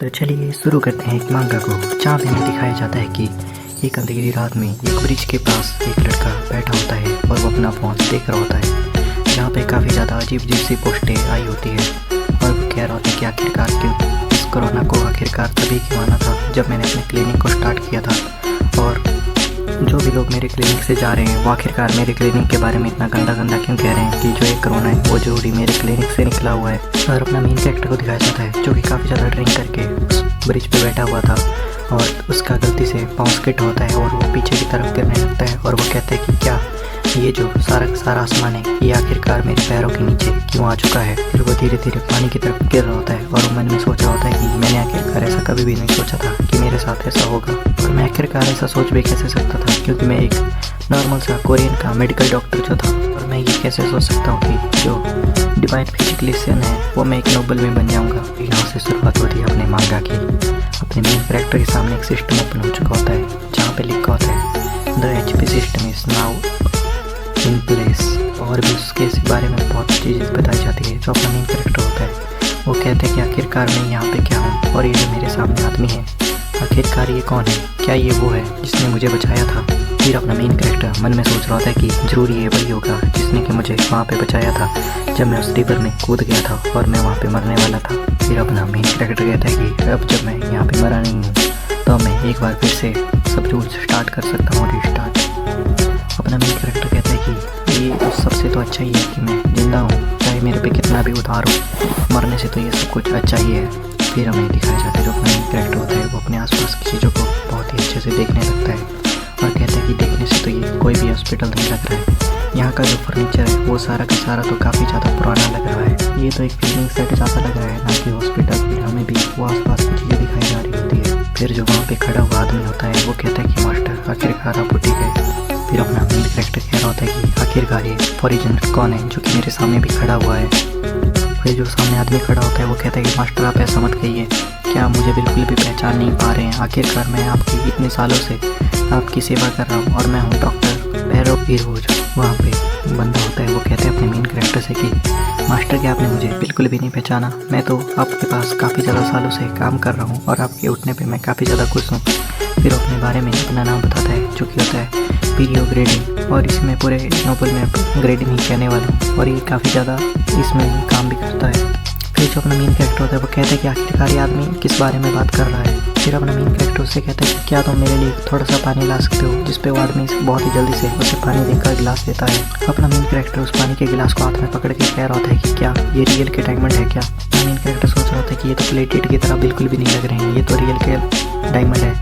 तो चलिए शुरू करते हैं एक मांगा को, जहाँ पे हमें दिखाया जाता है कि एक अंधेरी रात में एक ब्रिज के पास एक लड़का बैठा होता है और वो अपना फ़ोन देख रहा होता है, जहाँ पे काफ़ी ज़्यादा अजीब अजीब सी पोस्टें आई होती है और वो कह रहा होता है कि आखिरकार क्यों इस कोरोना को आखिरकार तभी क्यों आना था जब मैंने अपने क्लिनिक को स्टार्ट किया था। और जो भी लोग मेरे क्लिनिक से जा रहे हैं वो आखिरकार मेरे क्लिनिक के बारे में इतना गंदा क्यों कह रहे हैं कि जो एक कोरोना है वो जरूरी मेरे क्लिनिक से निकला हुआ है। और अपना मेन कैरेक्टर को दिखाया जाता है जो कि काफ़ी ज़्यादा ड्रिंक करके उस ब्रिज पे बैठा हुआ था और उसका गलती से पाँव स्किट होता है और वो पीछे की तरफ गिरने लगता है और वो कहता है कि क्या ये जो सारा आसमान है ये आखिरकार मेरे पैरों के नीचे क्यों आ चुका है। फिर वो धीरे धीरे पानी की तरफ गिर रहा होता है और वो मन में सोच रहा होता है कि मैंने आखिरकार ऐसा कभी भी नहीं सोचा था कि मेरे साथ ऐसा होगा और मैं आखिरकार ऐसा सोच भी कैसे सकता था, क्योंकि मैं एक नॉर्मल सा कोरियन का मेडिकल डॉक्टर जो था और मैं ये कैसे सोच सकता हूँ कि जो डिवाइन फिजिकलिशियन है वो मैं एक नोबल में बन जाऊँगा। यहाँ से शुरुआत होती है अपने मांगा की। अपने मेन कैरेक्टर के सामने एक सिस्टम ओपन हो चुका होता है जहाँ पे लिखा होता है the HP system is now in place, और भी उसके इस बारे में बहुत चीज़ें बताई जाती है। जो अपना मेन कैरेक्टर होता है वो कहते हैं कि आखिरकार मैं यहाँ पे क्या हूँ और ये जो मेरे सामने आदमी है आखिरकार ये कौन है, क्या ये वो है जिसने मुझे बचाया था। फिर अपना मेन कैरेक्टर मन में सोच रहा था कि ज़रूरी ये वही होगा जिसने कि मुझे वहाँ पे बचाया था जब मैं उस रिवर में कूद गया था और मैं वहाँ पे मरने वाला था। फिर अपना मेन कैरेक्टर कहता है कि अब जब मैं यहाँ पे मरा नहीं हूँ तो मैं एक बार फिर से सब रूल्स स्टार्ट कर सकता हूँ रिस्टार्ट। अपना मेन कैरेक्टर कहता है कि ये तो सबसे तो अच्छा ही है कि मैं जिंदा हूँ, चाहे मेरे पे कितना भी उधार हो, मरने से तो ये सब कुछ अच्छा ही है। फिर हमें दिखाया जाता है जो अपना मेन कैरेक्टर होता है वो अपने आसपास की चीज़ों को बहुत ही अच्छे से देखने लगता है और कहता है कि देखने से तो ये कोई भी हॉस्पिटल नहीं लग रहा है। यहाँ का जो फर्नीचर है वो सारा का सारा तो काफ़ी ज़्यादा पुराना लग रहा है, ये तो एक फिल्मिंग सेट ज़्यादा लग रहा है ना कि हॉस्पिटल। फिर हमें भी वो आसपास की चीज़ें दिखाई जा रही होती है। फिर जो वहाँ पे खड़ा हुआ आदमी होता है वो कहता है कि मास्टर आखिरकार आप ठीक है। फिर अपना मेन कैरेक्टर कह रहा होता है कि आखिरकार ये फॉरिजनर कौन है जो कि मेरे सामने भी खड़ा हुआ है। फिर जो सामने आदमी खड़ा होता है वो कहता है कि मास्टर आप ऐसा मत कहिए, क्या मुझे बिल्कुल भी पहचान नहीं पा रहे हैं, आखिरकार मैं आपकी इतने सालों से आपकी सेवा कर रहा हूँ और मैं हूँ डॉक्टर भैरव फिरोज। वहाँ पे बंदा होता है वो कहते हैं अपने मेन कैरेक्टर से कि मास्टर क्या आपने मुझे बिल्कुल भी नहीं पहचाना, मैं तो आपके पास काफ़ी ज़्यादा सालों से काम कर रहा हूँ और आपके उठने पे मैं काफ़ी ज़्यादा खुश हूँ। फिर अपने बारे में अपना नाम बताता है जो कि होता है पीरियो ग्रेडिंग, और इसमें पूरे नोबल में ग्रेडिंग ही कहने वाला हूँ और ये काफ़ी ज़्यादा इसमें काम भी करता है। फिर जो अपना मेन कैरेक्टर होता है वो कहता है कि आखिरकार ये आदमी किस बारे में बात कर रहा है। फिर अपना मेन कैरेक्टर उससे कहता है कि क्या तुम मेरे लिए थोड़ा सा पानी ला सकते हो, जिस पे वो आदमी बहुत ही जल्दी से उसे पानी देकर गिलास देता है। अपना मेन कैरेक्टर उस पानी के गिलास को हाथ में पकड़ के कह रहा होता है कि क्या ये रियल के डायमंड है क्या। मेन कैरेक्टर सोच रहा होता है कि ये तो प्लेटेड की तरह बिल्कुल भी नहीं लग रहे हैं, ये तो रियल के डायमंड है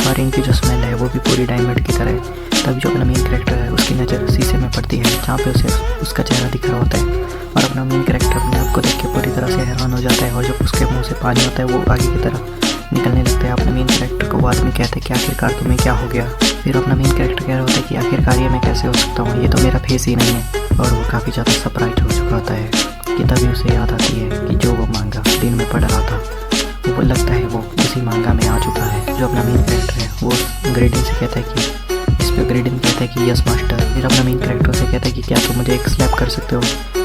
और इनकी जो स्मेल है वो भी पूरी डायमंड की तरह है। तभी जो अपना मेन कैरेक्टर है उसकी नज़र शीशे में पड़ती है जहाँ पे उसे उसका चेहरा दिख रहा होता है और अपना मेन कैरेक्टर अपने आप को देख के पूरी तरह से हैरान हो जाता है और जब उसके मुंह से पानी होता है वो आगे की तरफ निकलने लगता है। अपने मेन कैरेक्टर को वो आदमी कहते हैं कि आखिरकार तुम्हें क्या हो गया। फिर अपना मेन कैरेक्टर कह रहा होता है कि आखिरकार ये मैं कैसे हो सकता हूँ, ये तो मेरा फेस ही नहीं है। और वो काफ़ी ज़्यादा सरप्राइज हो चुका होता है कि तभी उसे याद आती है कि जो वो मांगा दिन में पढ़ रहा था वो लगता है वो उसी मांगा में आ चुका है। जो अपना मेन कैरेक्टर है वो ग्रेडिंग से कहता है कि इस पर ग्रेडिंग कहता है कि यस मास्टर। फिर अपना मेन कैरेक्टर से कहता है कि क्या तुम मुझे एक स्लैप कर सकते हो,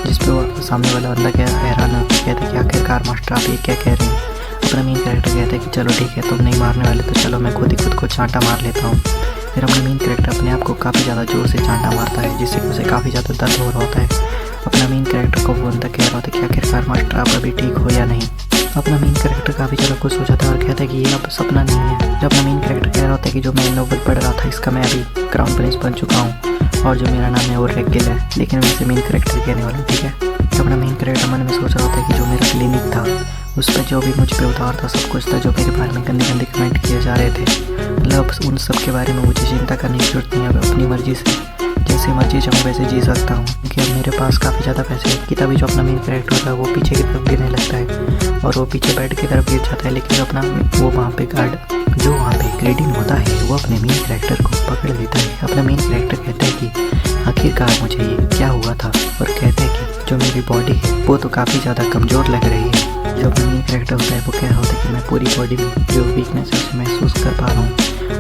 जिस पे वो सामने वाला बंदा क्या हैरान हो कहता है कि आखिरकार मास्टर आप ये क्या कह रहे हैं। अपना मेन कैरेक्टर कहता है कि चलो ठीक है तुम नहीं मारने वाले तो चलो मैं खुद ही खुद को चांटा मार लेता हूँ। फिर अपना मेन कैरेक्टर अपने आप को काफ़ी ज़्यादा जोर से चांटा मारता है जिससे उसे काफ़ी ज़्यादा दर्द हो रहा होता है। अपना मेन कैरेक्टर को वो बंदा कह रहा होता है कि आखिरकार मास्टर आप अभी ठीक हो या नहीं। अपना मेन कैरेक्टर काफ़ी ज़्यादा खुश हो जाता है और कहता है कि ये अब सपना नहीं है। जब अपना मेन कैरेक्टर कह रहा होता है कि जो मैं नोबल पढ़ रहा था इसका मैं अभी क्राउन प्रिंस बन चुका हूँ और जो मेरा नाम है वो रेगिल है, लेकिन मैं इसे मेन कैरेक्टर कहने वाला हूँ ठीक है। तो अपना मेन कैरेक्टर मन में सोच रहा होता है कि जो मेरा क्लिनिक था उस पर जो भी मुझ पर उधार था सब कुछ था, जो मेरे बारे में गंदे कमेंट किए जा रहे थे, मतलब उन सब के बारे में मुझे चिंता करने की जरूरत नहीं है। अब अपनी मर्जी से जैसे मर्जी चाहूँ वैसे जी सकता हूँ क्योंकि अब मेरे पास काफ़ी ज़्यादा पैसे हैं। कि तभी जो अपना मेन कैरेक्टर होता है वो पीछे की तरफ गिरने लगता है और वो पीछे बेड की तरफ गिर जाता है, लेकिन अपना वो वहाँ पे गार्ड जो वहाँ पे ग्रेडिंग होता है वो अपने मेन कैरेक्टर को पकड़ लेता है। अपना मेन कैरेक्टर कहता है कि आखिरकार मुझे ये क्या हुआ था और कहता है कि जो मेरी बॉडी है वो तो काफ़ी ज़्यादा कमज़ोर लग रही है। जो अपना मेन कैरेक्टर होता है वो कह रहा होता है कि मैं पूरी बॉडी में जो वीकनेस है उसे महसूस कर पा रहा हूँ,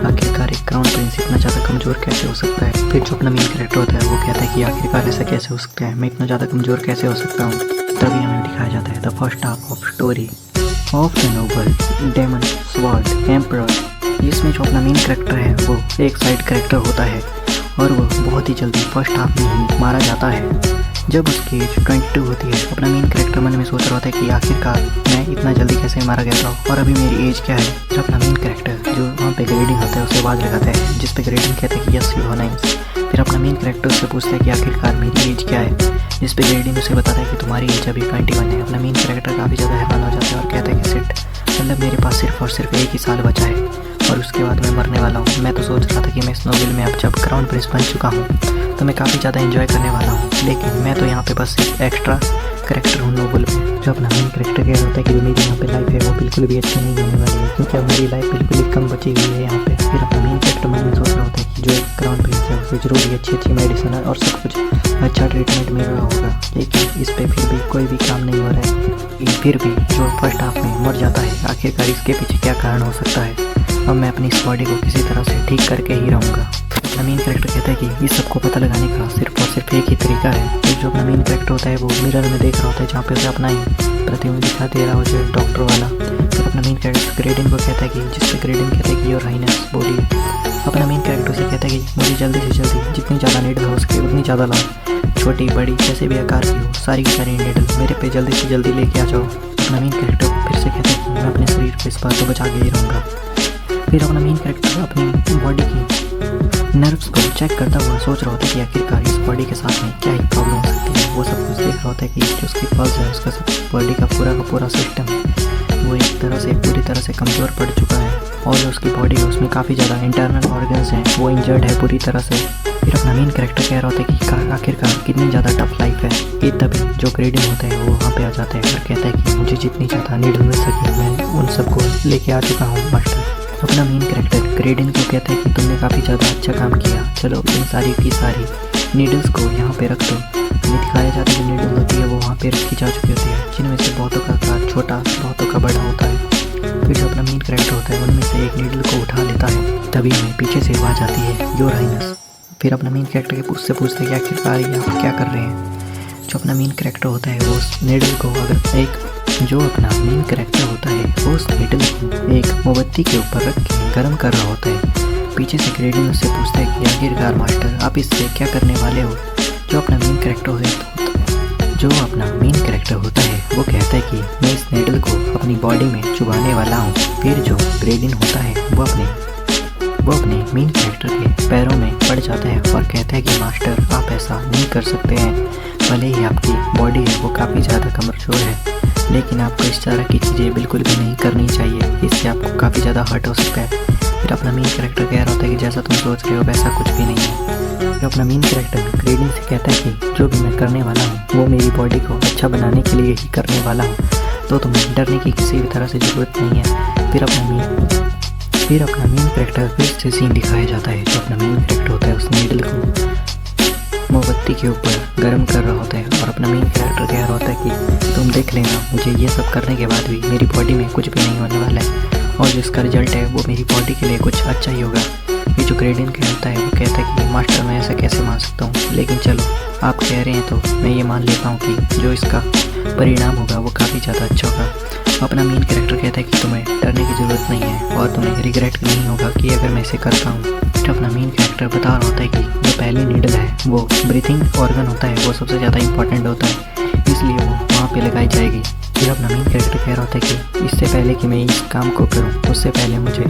आखिरकार एक क्राउन प्रिंस इतना ज़्यादा कमज़ोर कैसे हो सकता है। फिर जो अपना मेन कैरेक्टर होता है वो कहता है कि आखिरकार ऐसा कैसे हो सकता है, मैं इतना ज़्यादा कमज़ोर कैसे हो सकता हूँ। तभी हमें दिखाया जाता है the first half of story of the noble demon जो अपना मेन कैरेक्टर है वो एक साइड कैरेक्टर होता है और वो बहुत ही जल्दी फर्स्ट हाफ में ही मारा जाता है। जब उसकी एज 22 होती है, अपना मेन कैरेक्टर मन में सोच रहा होता है कि आखिरकार मैं इतना जल्दी कैसे मारा गया था और अभी मेरी एज क्या है। जो अपना मेन कैरेक्टर जो वहाँ पे ग्रेडिंग होता है उसे आवाज़ लगाता है, जिस पे ग्रेडिंग कहते हैं कि यस यू आर नाइस। फिर अपना मेन कैरेक्टर उससे पूछता है कि आखिरकार मेरी एज क्या है, जिस पे ग्रेडिंग उसे बताता है कि तुम्हारी एज अभी 21 है। अपना मेन कैरेक्टर काफ़ी ज़्यादा हैरान हो जाता है और कहता है कि सिट, मतलब मेरे पास सिर्फ और सिर्फ एक ही साल बचा है और उसके बाद मैं मरने वाला हूँ। मैं तो सोच रहा था कि मैं इस नोवेल में अब जब क्राउन प्रिंस बन चुका हूँ तो मैं काफ़ी ज़्यादा एंजॉय करने वाला हूँ, लेकिन मैं तो यहाँ पे बस एक एक्स्ट्रा कैरेक्टर हूँ नोवेल में। जो अपना मेन कैरेक्टर कह रहा होता है कि जो मेरी यहाँ पे लाइफ है वो बिल्कुल भी अच्छी नहीं होने वाली है, क्योंकि अब मेरी लाइफ बिल्कुल ही कम बची हुई है यहाँ पे। फिर अपना मेन कैरेक्टर मन में सोच रहा होता है कि जो एक क्राउन प्रिंस है उसे जरूर ही अच्छी मेडिसिन और सब कुछ अच्छा ट्रीटमेंट मिल रहा होगा, लेकिन इस पर फिर भी कोई भी काम नहीं हो रहा है। फिर भी जो फर्स्ट हाफ में मर जाता है, आखिरकार इसके पीछे क्या कारण हो सकता है। अब मैं अपनी इस बॉडी को किसी तरह से ठीक करके ही रहूँगा। अपना मेन कैरेक्टर कहता है कि इस सबको पता लगाने का सिर्फ और सिर्फ एक ही तरीका है। तो जो अपना मेन कैरेक्टर होता है वो मिरर में देख रहा होता है, जहाँ पे उसे अपना ही प्रतिबिंब दिखा दे रहा हो जो डॉक्टर वाला। फिर अपना मेन कैरेक्टर ग्रेडिंग को कहता है कि जिससे ग्रेडिंग कहता है कि योर हाइनेस बोलिए। अपना मेन कैरेक्टर से कहता है कि मुझे जल्दी से जल्दी जितनी ज़्यादा नीडल हो उसके उतनी ज़्यादा लाओ, छोटी बड़ी जैसे भी आकार की हो सारी की सारी नीडल मेरे पे जल्दी से जल्दी लेके आ जाओ। अपना मेन कैरेक्टर फिर से कहता है कि मैं अपने शरीर पे इस बात को बचा के ही रहूँगा। फिर अपना मेन कैरेक्टर अपनी बॉडी की नर्व्स को चेक करता हुआ सोच रहा होता है कि आखिरकार इस बॉडी के साथ में क्या ही प्रॉब्लम हो सकती है। वो सब कुछ देख रहा होता है कि जो उसकी पल्स है, उसका सब बॉडी का पूरा सिस्टम है वो एक तरह से पूरी तरह से कमज़ोर पड़ चुका है और जो उसकी बॉडी है उसमें काफ़ी ज़्यादा इंटरनल ऑर्गन्स हैं वो इंजर्ड है पूरी तरह से। फिर अपना मेन कैरेक्टर कह रहा होता है कि आखिरकार कितनी ज़्यादा टफ लाइफ है। कि तभी जो ग्रेडिंग होता है वो वहाँ पे आ जाता है और कहता है कि मुझे जितनी ज़्यादा नीडल मिल सके मैं उन सबको लेके आ चुका हूँ मास्टर। अपना मेन कैरेक्टर ग्रेडिंग को कहता है कि तुमने काफ़ी ज़्यादा अच्छा काम किया, चलो इन सारी की सारी नीडल्स को यहाँ पे रख दो। हमें दिखाया जाता है जो नीडल होती है वो वहाँ पे रखी जा चुकी होती है, जिनमें से बहुतों का आकार छोटा बहुतों का बड़ा होता है। फिर जो अपना मेन कैरेक्टर होता है उनमें से एक नीडल को उठा लेता है, तभी में पीछे से आवाज़ आती है योर हाइनेस। फिर अपना मेन कैरेक्टर के उससे पूछते हैं कि आखिरकार ये आप क्या कर रहे हैं। जो अपना मेन कैरेक्टर होता है वो उस नीडल को अगर एक जो अपना मेन कैरेक्टर होता है वो उस नीडल को एक मोमबत्ती के ऊपर रख के गर्म कर रहा होता है। पीछे से ग्रेडिंग उससे पूछता है कि आखिरकार मास्टर आप इससे क्या करने वाले हो। जो अपना मेन कैरेक्टर होता है वो कहता है कि मैं इस नीडल को अपनी बॉडी में चुभाने वाला हूँ। फिर जो ग्रेडिंग होता है वो अपने मेन कैरेक्टर के पैरों में पड़ जाता है और कहता है कि मास्टर आप ऐसा नहीं कर सकते हैं, भले ही आपकी बॉडी है वो काफ़ी ज़्यादा कमज़ोर है, लेकिन आपको इस तरह की चीज़ें बिल्कुल भी नहीं करनी चाहिए, इससे आपको काफ़ी ज़्यादा हर्ट हो सकता है। फिर अपना मेन कैरेक्टर कह रहा होता है कि जैसा तुम सोच रहे हो वैसा कुछ भी नहीं है। फिर अपना मेन कैरेक्टर ग्रेडिंग से कहता है कि जो भी मैं करने वाला हूँ वो मेरी बॉडी को अच्छा बनाने के लिए ही करने वाला हूँ, तो तुम्हें डरने की किसी भी तरह से ज़रूरत नहीं है। फिर अपना मेन कैरेक्टर फिर से सीन दिखाया जाता है। जो अपना मेन कैरेक्टर होता है उस नीडल को मोमबत्ती के ऊपर गर्म कर रहा होता है और अपना मेन कैरेक्टर कह रहा होता है कि तुम देख लेना, मुझे ये सब करने के बाद भी मेरी बॉडी में कुछ भी नहीं होने वाला है और जिसका रिजल्ट है वो मेरी बॉडी के लिए कुछ अच्छा ही होगा। ये जो ग्रेडियंट कहता है वो कहता है कि मास्टर मैं ऐसा कैसे मान सकता हूँ, लेकिन चलो आप कह रहे हैं तो मैं ये मान लेता हूँ कि जो इसका परिणाम होगा वो काफ़ी ज़्यादा अच्छा होगा। अपना मेन कैरेक्टर कहता है कि तुम्हें डरने की ज़रूरत नहीं है और तुम्हें रिग्रेट नहीं होगा कि अगर मैं इसे करता हूँ। तो अपना मेन कैरेक्टर बता रहा होता है कि जो पहली नीडल है वो ब्रीथिंग ऑर्गन होता है, वो सबसे ज़्यादा इंपॉर्टेंट होता है, इसलिए वो वहाँ पे लगाई जाएगी। फिर अपना मेन कैरेक्टर कह रहा होता है कि इससे पहले कि मैं इस काम को करूँ उससे पहले मुझे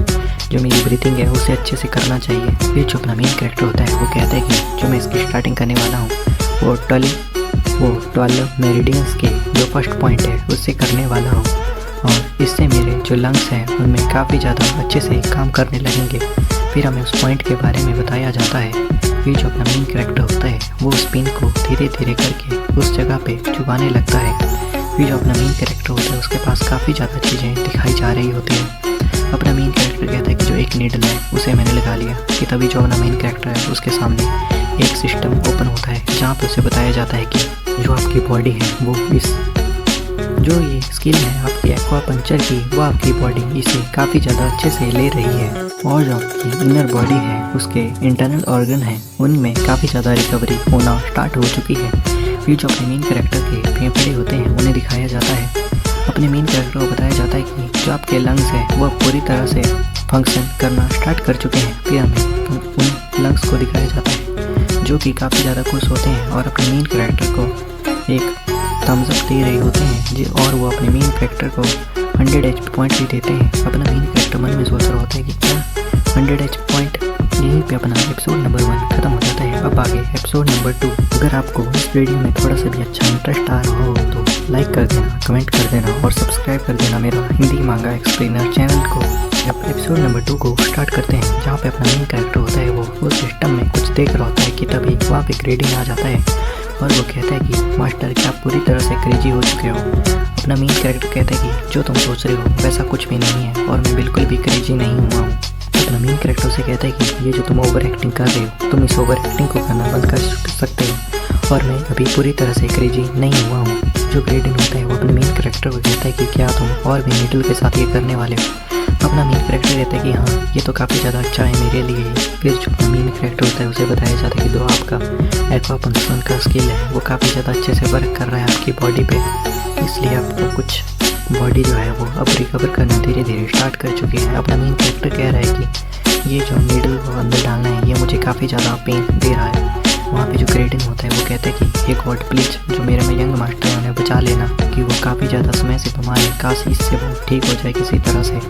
जो मेरी ब्रीथिंग है उसे अच्छे से करना चाहिए। फिर जो अपना मेन कैरेक्टर होता है वो कहता है कि जो मैं इसकी स्टार्टिंग करने वाला हूँ वो 12 मेरिडियंस के जो फर्स्ट पॉइंट है उससे करने वाला हूँ और इससे मेरे जो लंग्स हैं उनमें काफ़ी ज़्यादा अच्छे से काम करने लगेंगे। फिर हमें उस पॉइंट के बारे में बताया जाता है। फिर जो अपना मेन कैरेक्टर होता है वो उस पिन को धीरे धीरे करके उस जगह पे चुभाने लगता है। फिर जो अपना मेन कैरेक्टर होता है उसके पास काफ़ी ज़्यादा चीज़ें दिखाई जा रही होती हैं। अपना मेन कैरेक्टर कहता है कि जो एक नीडल है उसे मैंने लगा लिया, कि तभी जो अपना मेन कैरेक्टर है उसके सामने एक सिस्टम ओपन होता है जहाँ पे उसे बताया जाता है कि जो आपकी बॉडी है वो जो ये स्किल है आपकी एक्वा पंचर की वो आपकी बॉडी इसे काफ़ी ज़्यादा अच्छे से ले रही है और जो आपकी इनर बॉडी है उसके इंटरनल ऑर्गन हैं उनमें काफ़ी ज़्यादा रिकवरी होना स्टार्ट हो चुकी है। फिर जो अपने मेन कैरेक्टर के फेफड़े होते हैं उन्हें दिखाया जाता है। अपने मेन कैरेक्टर को बताया जाता है कि जो आपके लंग्स हैं वो पूरी तरह से फंक्शन करना स्टार्ट कर चुके हैं। फिर हमें उन लंग्स को दिखाया जाता है जो कि काफ़ी ज़्यादा खुश होते हैं और अपने मेन कैरेक्टर को एक थम्स अप दे रहे होते हैं और वो अपने मेन कैरेक्टर को 100 HP पॉइंट भी देते हैं। अपना मेन कैरेक्टर मन में सोच रहा होता है कि क्या 100 HP पॉइंट यहीं पे अपना एपिसोड नंबर 1 खत्म हो जाता है। अब आगे एपिसोड नंबर 2। अगर आपको इस वीडियो में थोड़ा सा भी अच्छा इंटरेस्ट आ रहा हो तो लाइक कर देना, कमेंट कर देना और सब्सक्राइब कर देना मेरा हिंदी मांगा एक्सप्लेनर चैनल को। अब एपिसोड नंबर 2 को स्टार्ट करते हैं, जहाँ पे अपना मेन कैरेक्टर होता है वो उस सिस्टम में कुछ देख रहा होता है कि तभी वहाँ पे ग्रेडिंग आ जाता है और वो कहता है कि मास्टर क्या आप पूरी तरह से क्रेजी हो चुके हो। अपना मेन कैरेक्टर कहता है कि जो तुम सोच रहे हो वैसा कुछ भी नहीं है और मैं बिल्कुल भी क्रेजी नहीं हुआ हूँ। अपना मेन कैरेक्टर से कहता है कि ये जो तुम ओवर एक्टिंग कर रहे हो, तुम इस ओवर एक्टिंग को करना बंद कर सकते हो और मैं अभी पूरी तरह से क्रेजी नहीं हुआ हूँ। जो ग्रेडिंग होता है वो अपने मेन कैरेक्टर को कहता है कि क्या तुम और भी नीडल के साथ ये करने वाले हो। अपना मेन कैरेक्टर कहता है कि हाँ ये तो काफ़ी ज़्यादा अच्छा है मेरे लिए। फिर जो अपना मेन कैरेक्टर होता है उसे बताया जाता है कि जो आपका एक्वापंक्शन का स्किल है वो काफ़ी ज़्यादा अच्छे से वर्क कर रहा है आपकी बॉडी पे, इसलिए आपको कुछ बॉडी जो है वो अब रिकवर करना धीरे धीरे स्टार्ट कर चुकी है। अपना मेन कैरेक्टर कह रहा है कि ये जो नीडल को अंदर डालना है ये मुझे काफ़ी ज़्यादा पेन दे रहा है। वहाँ पे जो ग्रेडिंग होता है वो कहता है कि एक गॉड प्लीज जो मेरे में यंग मास्टर है उन्हें बचा लेना कि वो काफ़ी ज़्यादा समय से बीमार है, काश इससे वो ठीक हो जाए किसी तरह से।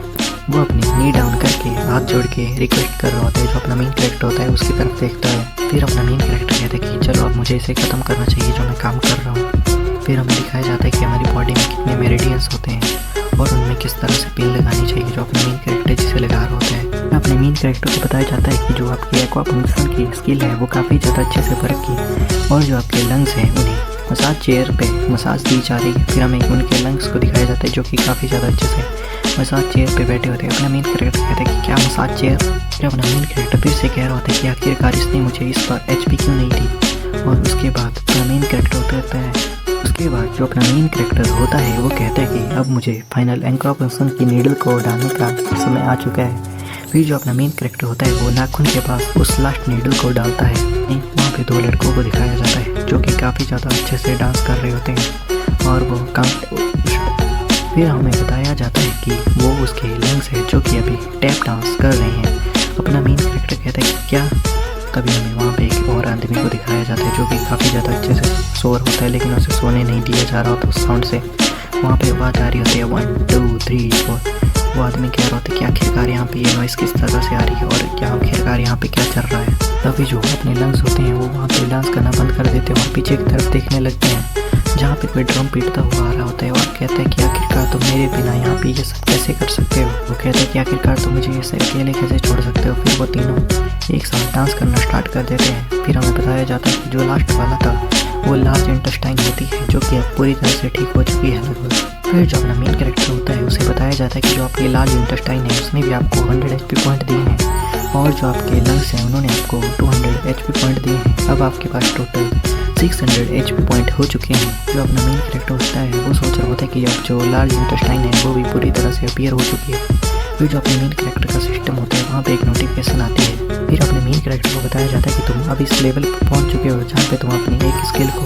वो अपनी नी डाउन करके हाथ जोड़ के रिक्वेस्ट कर रहा होता है। जो अपना मेन कैरेक्टर होता है उसकी तरफ देखता है। फिर अपना मेन कैरेक्टर कहता है कि चलो अब मुझे इसे ख़त्म करना चाहिए जो मैं काम कर रहा हूँ। फिर हमें दिखाया जाता है कि हमारी बॉडी में कितने मेरिडियंस होते हैं और उनमें किस तरह से पिन लगानी चाहिए जो अपना मेन कैरेक्टर जिसे लगा रहा होता है। अपने मेन कैरेक्टर को बताया जाता है कि जो आपकी एक्वापंक्शन की स्किल है वो काफ़ी ज़्यादा अच्छे से वर्क की और जो आपके लंग्स हैं उन्हें मसाज चेयर पे मसाज दी जा रही है। फिर हमें उनके लंग्स को दिखाया जाता है जो कि काफ़ी ज़्यादा अच्छे से मसाज चेयर पे बैठे होते हैं। अपना मेन कैरेक्टर कहता है कि क्या मसाज चेयर। फिर अपना मेन कैरेक्टर फिर से कह रहा होता है कि आखिरकार इसने मुझे इस पर HP क्यों नहीं दी। और उसके बाद अपना मेन कैरेक्टर होता है उसके बाद जो अपना मेन कैरेक्टर होता है वो कहता है कि अब मुझे फाइनल एक्वापंक्शन की नीडल को डालने का समय आ चुका है। फिर जो अपना मेन कैरेक्टर होता है वो नाखून के पास उस लास्ट नीडल को डालता है। वहाँ पे 2 लड़कों को दिखाया जाता है जो कि काफ़ी ज़्यादा अच्छे से डांस कर रहे होते हैं और वो फिर हमें बताया जाता है कि वो उसके लंग्स है जो कि अभी टैप डांस कर रहे हैं। अपना मेन कैरेक्टर कहता है कि क्या। तभी हमें वहाँ पे एक और आदमी को दिखाया जाता है जो कि काफ़ी ज़्यादा अच्छे से शोर होता है लेकिन उसे सोने नहीं दिया जा रहा होता उस साउंड से। वहाँ पे आवाज़ आ रही होती है 1 2 3 4। वो आदमी कह रहा होता है कि आखिरकार यहाँ पे ये नॉइज़ किस तरह से आ रही है और क्या आखिरकार यहाँ पे क्या चल रहा है। तभी जो अपने लंग्स होते हैं वो वहाँ पे डांस करना बंद कर देते हैं और पीछे की तरफ देखने लगते हैं जहाँ पे कोई ड्रम पीटता हुआ आ रहा होता है और कहता है कि आखिरकार तुम मेरे बिना यहाँ पे ये सब कैसे कर सकते हो। वो कहता है कि आखिरकार तुम मुझे ऐसे अकेले कैसे छोड़ सकते हो। फिर वो तीनों एक साथ डांस करना स्टार्ट कर देते हैं। फिर हमें बताया जाता है कि जो लास्ट वाला था वो लार्ज इंटेस्टाइन होती है जो कि अब पूरी तरह से ठीक हो चुकी है लगभग। फिर जो अपना मेन कैरेक्टर होता है उसे बताया जाता है कि जो आपके लार्ज इंटेस्टाइन है उसने भी आपको 100 HP पॉइंट दिए हैं और जो आपके लंग्स हैं उन्होंने आपको 200 HP पॉइंट दिए हैं। अब आपके पास टोटल 600 HP पॉइंट हो चुके हैं। जो अपना मेन कैरेक्टर होता है वो सोच रहा होता है कि अब जो लार्ज इंटेस्टाइन है वो भी पूरी तरह से अपीयर हो चुकी है। फिर जो अपने मेन कैरेक्टर का सिस्टम होता है वहाँ पे एक नोटिफिकेशन आती है। फिर अपने मेन कैरेक्टर को बताया जाता है कि तुम अब इस लेवल पर पहुँच चुके हो जहाँ पे तुम अपनी एक स्किल को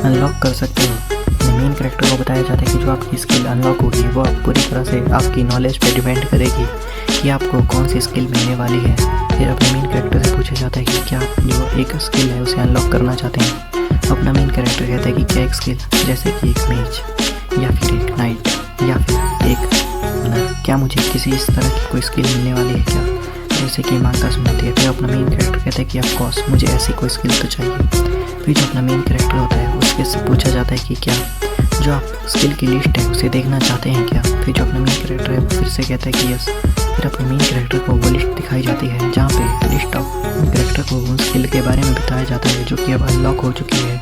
अनलॉक कर सकते हो। अपने मेन कैरेक्टर को बताया जाता है कि जो आपकी स्किल अनलॉक होगी वो पूरी तरह से आपकी नॉलेज पे डिपेंड करेगी कि आपको कौन सी स्किल मिलने वाली है। फिर अपने मेन कैरेक्टर से पूछा जाता है कि क्या आप जो एक स्किल है उसे अनलॉक करना चाहते हैं। अपना मेन कैरेक्टर कहता है कि क्या एक स्किल जैसे कि एक मेज या फिर एक नाइट या फिर एक क्या मुझे किसी इस तरह की कोई स्किल मिलने वाली है क्या जैसे कि मांगास में होती है। फिर अपना मेन कैरेक्टर कहता है कि ऑफ कोर्स मुझे ऐसी कोई स्किल तो चाहिए। फिर जो अपना मेन कैरेक्टर होता है उसके से पूछा जाता है कि क्या जो आप स्किल की लिस्ट है उसे देखना चाहते हैं क्या। फिर जो अपना मेन कैरेक्टर है वो फिर से कहता है कि यस। फिर अपने मेन कैरेक्टर को वो लिस्ट दिखाई जाती है जहाँ पे लिस्ट ऑफ कैरेक्टर को उन स्किल के बारे में बताया जाता है जो कि अब अनलॉक हो चुकी है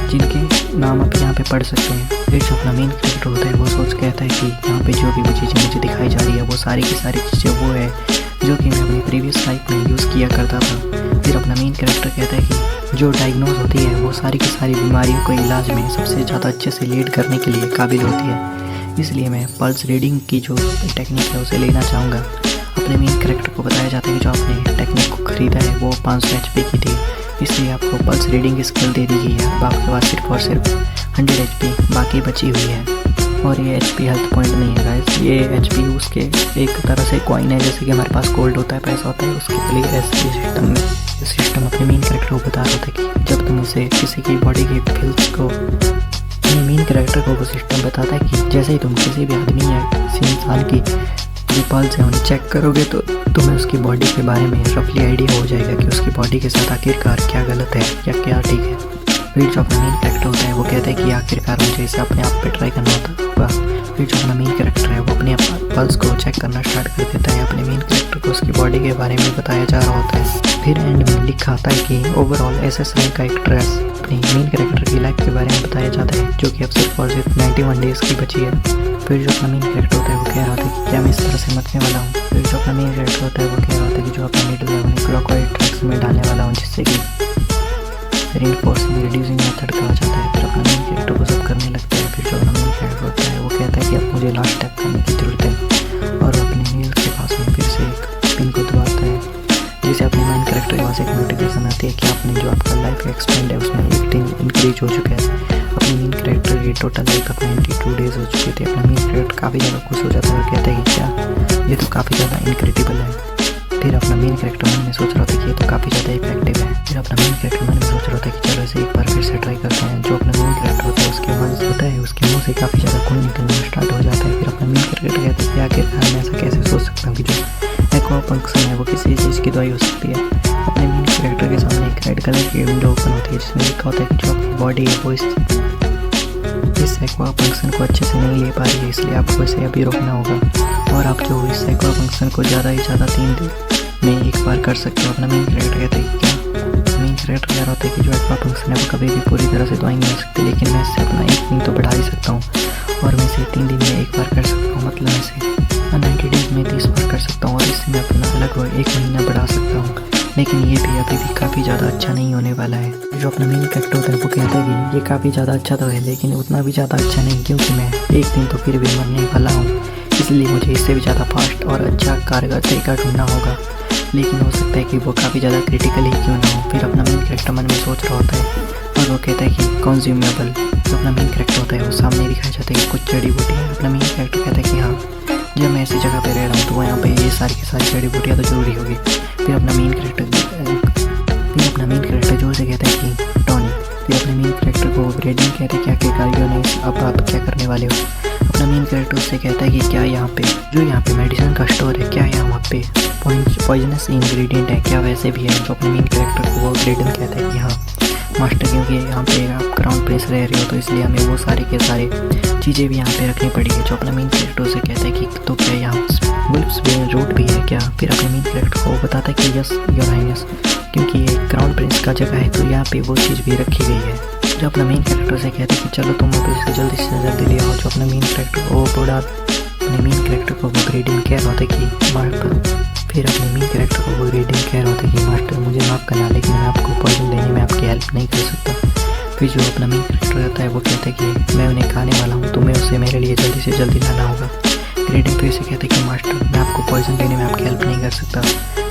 जिनके नाम आप यहाँ पे पढ़ सकते हैं। फिर जो अपना मेन कैरेक्टर होता है वो सोच कहता है कि यहाँ पे जो भी चीज़ें मुझे दिखाई जा रही है वो सारी की सारी चीज़ें वो है जो कि मैं अपनी प्रीवियस लाइफ में यूज़ किया करता था। फिर अपना मेन कैरेक्टर कहता है कि जो डायग्नोज होती है वो सारी की सारी बीमारियों को इलाज में सबसे ज़्यादा अच्छे से लीड करने के लिए काबिल होती है, इसलिए मैं पल्स रीडिंग की जो टेक्निक है उसे लेना चाहूँगा। अपने मेन कैरेक्टर को बताया जाता है कि जो आपने टेक्निक को ख़रीदा है वो 500 HP की थी, इसलिए आपको पल्स रीडिंग की स्किल दे दी गई है। अब आपके पास सिर्फ और सिर्फ 100 HP बाकी बची हुई है और ये HP हेल्थ पॉइंट नहीं है गाइस, ये HP उसके एक तरह से कॉइन है, जैसे कि हमारे पास गोल्ड होता है, पैसा होता है, उसके लिए ऐसे सिस्टम में सिस्टम अपने मेन कैरेक्टर को बता रहा था कि जब तुम इसे किसी की बॉडी की फिल्स को अपने मेन कैरेक्टर को वो सिस्टम बताता है कि जैसे ही तुम किसी भी आदमी या किसी इंसान की पल्स है उन्हें चेक करोगे तो तुम्हें उसकी बॉडी के बारे में रफली आइडिया हो जाएगा कि उसकी बॉडी के साथ आखिरकार क्या गलत है या क्या ठीक है। फिर जो अपना मेन कैरेक्टर होता है वो कहता है कि आखिरकार मुझे इसे अपने आप पे ट्राई करना होगा। फिर जो अपना मेन कैरेक्टर है वो अपने पल्स को चेक करना स्टार्ट कर देता है, अपने मेन कैरेक्टर को उसकी बॉडी के बारे में बताया जा रहा होता है। फिर एंड में लिखा आता है कि ओवरऑल SSI का एक ड्रेस अपनी मेन कैरेक्टर की लाइफ के बारे में बताया जाता है, जो कि अब सिर्फ और सिर्फ 91 डेज़ की बची है। फिर जो अपना मेन कैरेक्टर होता है वो कह रहा था कि क्या मैं इस तरह से मरने वाला हूँ। फिर जो अपना मेन कैरेक्टर होता है वो कह रहा था कि जो अपना नीडल है उन्हें क्लॉकवाइज ट्रैक्स में डालने वाला हूँ, जिससे कि रीइंफोर्सिंग रिड्यूसिंग मेथड कहा जाता है। फिर अपना मेन कैरेक्टर को सब करने लगता है। फिर जो अपना मेन कैरेक्टर होता है वो कहता है कि अब मुझे लास्ट स्टेप करने की ज़रूरत है, और अपने नील के पास में फिर से एक पिन को दबाता है, जिसे अपने मेन कैरेक्टर के पास एक नोटिफिकेशन आती है कि आपने जो आपका लाइफ एक्सपेंड है उसमें 1 दिन इंक्रीज हो चुका है। अपने मेन कैरेक्टर की टोटल लाइफ 92 डेज़ हो चुके थे। अपना मेन कैरेक्टर काफ़ी ज़्यादा खुश हो जाता है और कहता है कि क्या ये तो काफ़ी ज़्यादा इनक्रेडिबल है। फिर अपना मेन कैरेक्टर मन में सोच रहा था कि ये तो काफ़ी ज़्यादा इफेक्टिव है। फिर अपना मेन कैरेक्टर मन में सोच रहा था कि चलो इसे एक बार फिर से ट्राई करते हैं। जो अपना मेन कैरेक्टर होता है उसके मन से होता है उसके मुंह से काफ़ी ज़्यादा खून निकलना स्टार्ट हो जाता है। फिर अपना मेन कैरेक्टर कहता है कि आखिरकार मैं ऐसा कैसे सोच सकता हूँ कि जो एक्वा फंक्शन है वो किसी चीज़ की दवाई हो सकती है। अपने मेन कैरेक्टर के सामने एक रेड कलर की विंडो ओपन होती है, जिसमें लिखा होता है कि जो आपकी बॉडी है वो इस एक्वा फंक्शन को अच्छे से नहीं ले पा रही है, इसलिए आपको इसे अभी रोकना होगा, और आप जो इस एक्वा फंक्शन को ज़्यादा ही ज़्यादा 3 दिन में एक बार कर सकते हो। अपना मेन कैरेक्टर कहते हैं कि क्या मेन कैरेक्टर कह रहा होता है कि जो एक्वा फंक्शन है वो कभी भी पूरी तरह से दवाई नहीं हो सकती, लेकिन मैं इससे अपना 1 दिन तो बढ़ा ही सकता हूँ, और मैं इसे 3 दिन में एक बार कर सकता हूँ, मतलब मैं इसे 90 डेज़ में 30 बार कर सकता हूँ, और इससे मैं अपना लगभग 1 महीना बढ़ा सकता हूँ। लेकिन ये भी अभी भी काफ़ी ज़्यादा अच्छा नहीं होने वाला है। जो अपना मेन कैरेक्टर होता है वो कहता है कि ये काफ़ी ज़्यादा अच्छा तो है, लेकिन उतना भी ज़्यादा अच्छा नहीं, क्योंकि मैं 1 दिन तो फिर भी मरने वाला हूँ, इसलिए मुझे इससे भी ज़्यादा फास्ट और अच्छा कारगर तरीका ढूंढना होगा, लेकिन हो सकता है कि वो काफ़ी ज़्यादा क्रिटिकल ही क्यों ना हो। फिर अपना मेन कैरेक्टर मन में सोच रहा होता है और वो कहता है कि कंज्यूमेबल। जो अपना मेन कैरेक्टर होता है वो सामने दिखाया जाता है कि कुछ जड़ी बूटियाँ। अपना मेन कैरेक्टर कहता है कि हाँ, जब मैं ऐसी जगह पे रह रहा हूँ तो यहाँ पे ये सारी की सारी जड़ी बूटियाँ तो जरूरी होगी। फिर अपना मेन कैरेक्टर जो से कहता है कि टॉनी। फिर अपने मेन कैरेक्टर को ग्रेडिंग कहते हैं कि आखिरकार यो नहीं, अब आप क्या करने वाले हो। अपना मेन कैरेक्टर उससे कहता है कि क्या यहाँ पे मेडिसिन का स्टोर है, क्या यहाँ पे पॉइजनस इंग्रेडिएंट है, क्या वैसे भी है। जो अपने मेन कैरेक्टर को वो ग्रेडिंग कहता है कि हाँ मास्टर, क्योंकि यहाँ पे आप क्राउन प्रिंस रह रहे हो तो इसलिए हमें वो सारे के सारे चीज़ें भी यहाँ पे रखनी पड़ेगी। जो अपना मेन कैरेक्टर से कहता है कि तो क्या यहाँ वुल्फ्स रूट भी है क्या। फिर अपने मेन कैरेक्टर को वो बताता है कि यस योर हाइनेस, क्योंकि ये क्राउन प्रिंस का जगह है तो यहाँ पे वो चीज़ भी रखी गई है। जो अपना मेन कैरेक्टर से कहते हैं कि चलो तुम अब इसे जल्दी से जल्दी ले आओ। जो अपना मेन कैरेक्टर को बड़ा अपने मेन कैरेक्टर को वो ग्रेडिंग कह रहा होता है कि मास्टर। फिर अपने मेन कैरेक्टर को वो ग्रेडिंग कह रहा होता है कि मास्टर मुझे माफ़ करना, लेकिन मैं आपको पॉइजन देने में आपकी हेल्प नहीं कर सकता। फिर जो अपना मेन कैरेक्टर रहता है वो कहता है कि मैं उन्हें खाने वाला हूँ, तुम्हें उससे मेरे लिए जल्दी से जल्दी लाना होगा। ग्रेडिंग फिर से कहते हैं कि मास्टर मैं आपको पॉइजन देने में आपकी हेल्प नहीं कर सकता,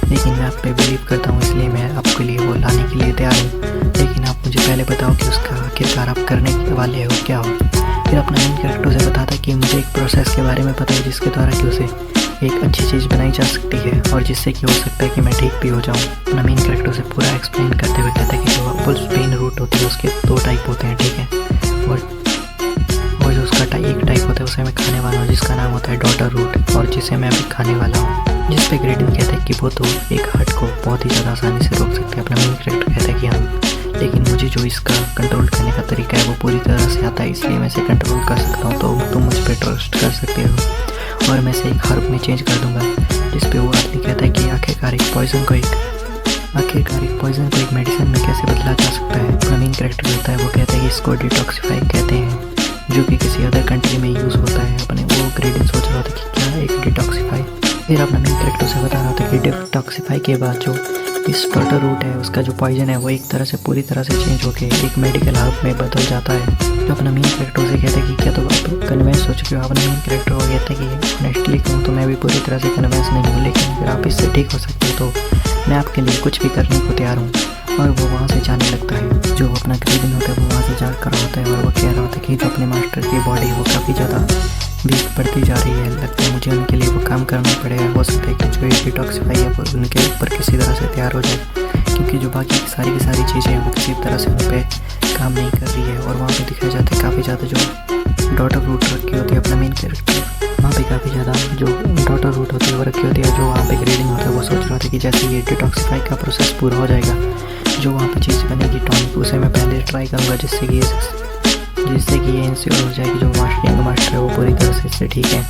लेकिन मैं आप पे बिलीव करता हूँ, इसलिए मैं आपके लिए वो लाने के लिए तैयार हूँ, लेकिन आप मुझे पहले बताओ कि उसका आखिरकार आप करने वाले हो क्या हो। फिर अपना मेन कैरेक्टर से बताता है कि मुझे एक प्रोसेस के बारे में पता है जिसके द्वारा कि उसे एक अच्छी चीज़ बनाई जा सकती है, और जिससे कि हो सकता है कि मैं ठीक भी हो जाऊँ। अपना मेन कैरेक्टर से पूरा एक्सप्लेन करते हुए कहता है कि जो वुल्फ पेन रूट होती है उसके 2 टाइप होते हैं, ठीक है, और जो उसका एक टाइप होता है उसे मैं खाने वाला हूँ, जिसका नाम होता है डॉटर रूट, और जिसे मैं अभी खाने वाला हूँ। जिस पे ग्रेडिंग कहता है कि वो तो एक हार्ट को बहुत ही ज़्यादा आसानी से रोक सकते हैं। अपना मेन कैरेक्टर कहता है कि हाँ, लेकिन मुझे जो इसका कंट्रोल करने का तरीका है वो पूरी तरह से आता है, इसलिए मैं इसे कंट्रोल कर सकता हूँ, तो तुम मुझ पर ट्रस्ट कर सकते हो, और मैं इसे एक हर्ब में चेंज कर दूंगा। जिस पे वो आदमी कहता है कि आखिरकार एक पॉइजन को एक मेडिसिन में कैसे बदला जा सकता है। अपना मेन कैरेक्टर होता है वो कहता है कि इसको डिटॉक्सिफाई कहते हैं, जो कि किसी अदर कंट्री में यूज़ होता है। अपने वो ग्रेडिंग सोच रहा था कि क्या एक डिटॉक्सिफाई। फिर अपना मेन कैरेक्टर से बता रहा था कि डिटॉक्सिफाई के बाद जो इस डॉटर रूट है उसका जो पॉइजन है वो एक तरह से पूरी तरह से चेंज होकर एक मेडिकल हर्ब में बदल जाता है। जो अपना मेन कैरेक्टर से कहता है कि क्या तो आप कन्वेंस हो चुके हो। अपने मेन कैरेक्टर को कहता है कि ऑनेस्टली कहूँ तो मैं भी पूरी तरह से कन्वेंस नहीं हूँ, लेकिन अगर आप इससे ठीक हो सकते हो तो मैं आपके लिए कुछ भी करने को तैयार हूँ। और वो वहाँ से जाने लगता है। जो अपना ग्रेडिन होता है वो वहाँ से जा कर होता है और वो कह रहा होता है कि जो अपने मास्टर की बॉडी वो काफ़ी ज़्यादा वीक पड़ती जा रही है। लगता है मुझे उनके लिए वो काम करना पड़ेगा। हो सकता है कि जो ये डिटॉक्सिफाई है वो उनके ऊपर किसी तरह से तैयार हो जाए, क्योंकि जो बाकी की सारी चीज़ें हैं वो किसी तरह से उन पर काम नहीं कर रही है। और वहाँ पे दिखाया जाता है काफ़ी ज़्यादा जो डॉटर रूट रखी होती है अपना मेन कैरेक्टर, वहाँ पे काफ़ी ज़्यादा जो डॉटर रूट होती है वो रखी होती है। जो वहाँ पे ग्रेडिंग होता है वो सोच रहा था कि जैसे ये डिटॉक्सिफाई का प्रोसेस पूरा हो जाएगा, जो वहाँ पे चीज़ बनेगी टॉनिक, उसे मैं पहले ट्राई करूँगा जिससे कि ये इंश्योर हो जाए कि जो मास्टर है वो पूरी तरह से इससे ठीक है।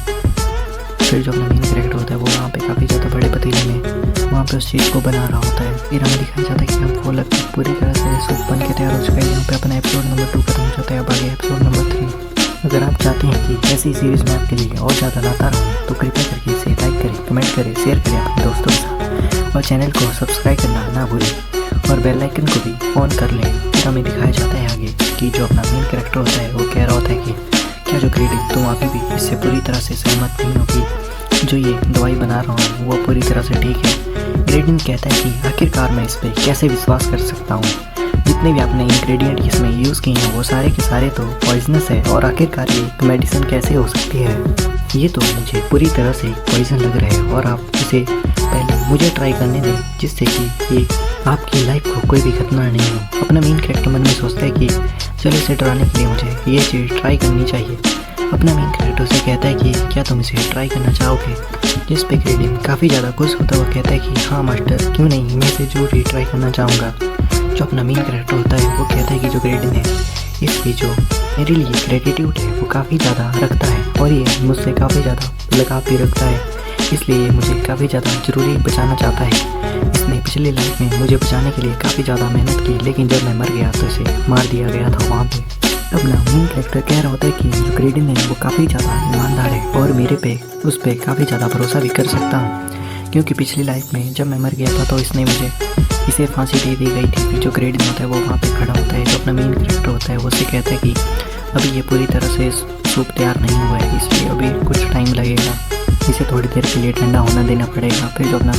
फिर जो अपना मेन कैरेक्टर होता है वो वहाँ पे काफ़ी ज़्यादा बड़े पतीले में वहाँ पे उस चीज़ को बना रहा होता है। फिर हमें दिखाया जाता है कि अब वो लगभग पूरी तरह से सूप बन के तैयार हो चुका है। यहाँ पे अपना एपिसोड नंबर 2 खत्म हो जाता है। अब आगे एपिसोड नंबर 3। अगर आप चाहते हैं कि ऐसी सीरीज़ मैं आपके लिए और ज़्यादा लाता रहूँ तो कृपया करके इसे लाइक करें, कमेंट करें, शेयर करें अपने दोस्तों के साथ और चैनल को सब्सक्राइब करना ना भूलें और बेल आइकन को भी ऑन कर लें। फिर हमें दिखाया जाता है आगे कि जो अपना मेन कैरेक्टर होता है वो कह रहा होता है कि क्या जो ग्रेडिंग तुम अभी भी इससे पूरी तरह से सहमत नहीं होगी, जो ये दवाई बना रहा हूँ वो पूरी तरह से ठीक है। ग्रेडिंग कहता है कि आखिरकार मैं इस पर कैसे विश्वास कर सकता हूँ, जितने भी आपने इंग्रेडिएंट इसमें यूज़ किए हैं वो सारे के सारे तो पॉइजनस है और आखिरकार ये मेडिसिन कैसे हो सकती है। ये तो मुझे पूरी तरह से पॉइजन लग रहा है और आप इसे पहले मुझे ट्राई करने दें जिससे कि ये आपकी लाइफ को कोई भी खतरा नहीं हो। अपना मेन कैरेक्टर मन में सोचता है कि चलो इसे डराने के लिए मुझे ये चीज़ ट्राई करनी चाहिए। अपना मेन कैरेक्टर से कहता है कि क्या तुम इसे ट्राई करना चाहोगे, जिस पे ग्रेडिन काफ़ी ज़्यादा खुश होता हुआ कहता है कि हाँ मास्टर, क्यों नहीं, मैं इसे जरूर ही ट्राई करना चाहूँगा। जो अपना मेन कैरेक्टर होता है वो कहता है कि जो ग्रेडिन है इसकी जो मेरे लिए ग्रेटिट्यूड है वो काफ़ी ज़्यादा रखता है और ये मुझसे काफ़ी ज़्यादा लगाव भी रखता है, इसलिए ये मुझे काफ़ी ज़्यादा ज़रूरी बचाना चाहता है। इसने पिछली लाइफ में मुझे बचाने के लिए काफ़ी ज़्यादा मेहनत की, लेकिन जब मैं मर गया तो इसे मार दिया गया था वहाँ पे। अपना मेन कैरेक्टर कह रहा होता है कि जो ग्रेडिन है वो काफ़ी ज़्यादा ईमानदार है और मेरे पे उस पर काफ़ी ज़्यादा भरोसा भी कर सकता हूँ, क्योंकि पिछली लाइफ में जब मैं मर गया था तो इसने मुझे इसे फांसी दे दी गई थी। जो ग्रेडिन होता है वो वहाँ पे खड़ा होता है। जो अपना मेन कैरेक्टर होता है वो उससे कहता है कि अभी ये पूरी तरह से सूप तैयार नहीं हुआ है, इसलिए अभी कुछ टाइम लगेगा, इसे थोड़ी देर के लिए ठंडा होना देना पड़ेगा। फिर जो अपना